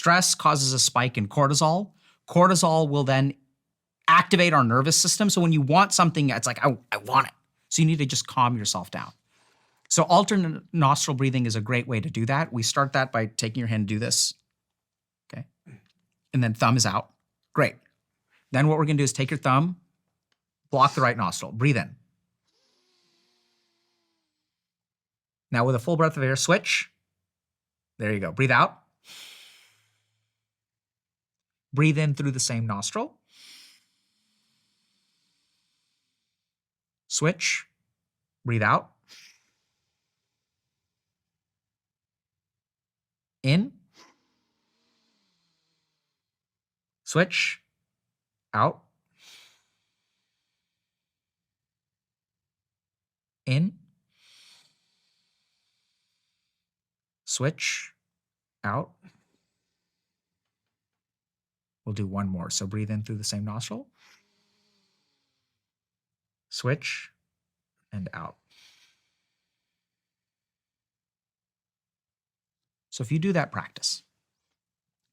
Stress causes a spike in cortisol. Cortisol will then activate our nervous system. So when you want something, it's like, I want it. So you need to just calm yourself down. So alternate nostril breathing is a great way to do that. We start that by taking your hand and do this, okay? And then thumb is out. Great. Then what we're gonna do is take your thumb, block the right nostril, breathe in. Now with a full breath of air, switch. There you go, breathe out. Breathe in through the same nostril. Switch, breathe out. In. Switch, out. In. Switch, out. We'll do one more. So breathe in through the same nostril. Switch, and out. So if you do that practice,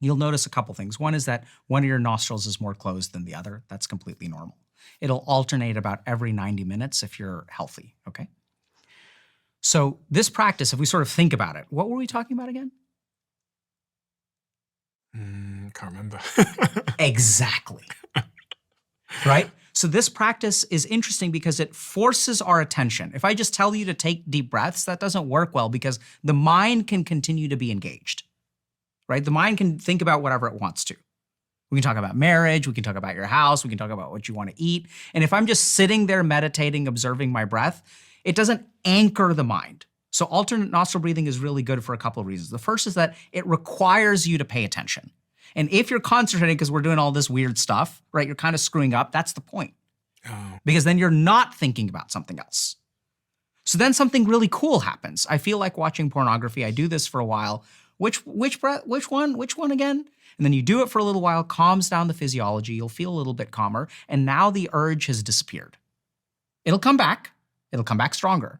you'll notice a couple things. One is that one of your nostrils is more closed than the other. That's completely normal. It'll alternate about every 90 minutes if you're healthy, okay? So this practice, if we sort of think about it, what were we talking about again? Can't remember. Exactly. Right? So this practice is interesting because it forces our attention. If I just tell you to take deep breaths, that doesn't work well because the mind can continue to be engaged, right? The mind can think about whatever it wants to. We can talk about marriage, we can talk about your house, we can talk about what you want to eat. And if I'm just sitting there meditating, observing my breath, it doesn't anchor the mind. So alternate nostril breathing is really good for a couple of reasons. The first is that it requires you to pay attention. And if you're concentrating because we're doing all this weird stuff, right, you're kind of screwing up, that's the point. Oh. Because then you're not thinking about something else. So then something really cool happens. I feel like watching pornography. I do this for a while. Which one again? And then you do it for a little while, calms down the physiology, you'll feel a little bit calmer, and now the urge has disappeared. It'll come back stronger.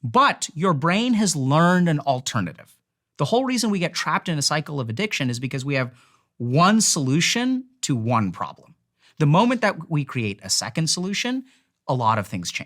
But your brain has learned an alternative. The whole reason we get trapped in a cycle of addiction is because we have one solution to one problem. The moment that we create a second solution, a lot of things change.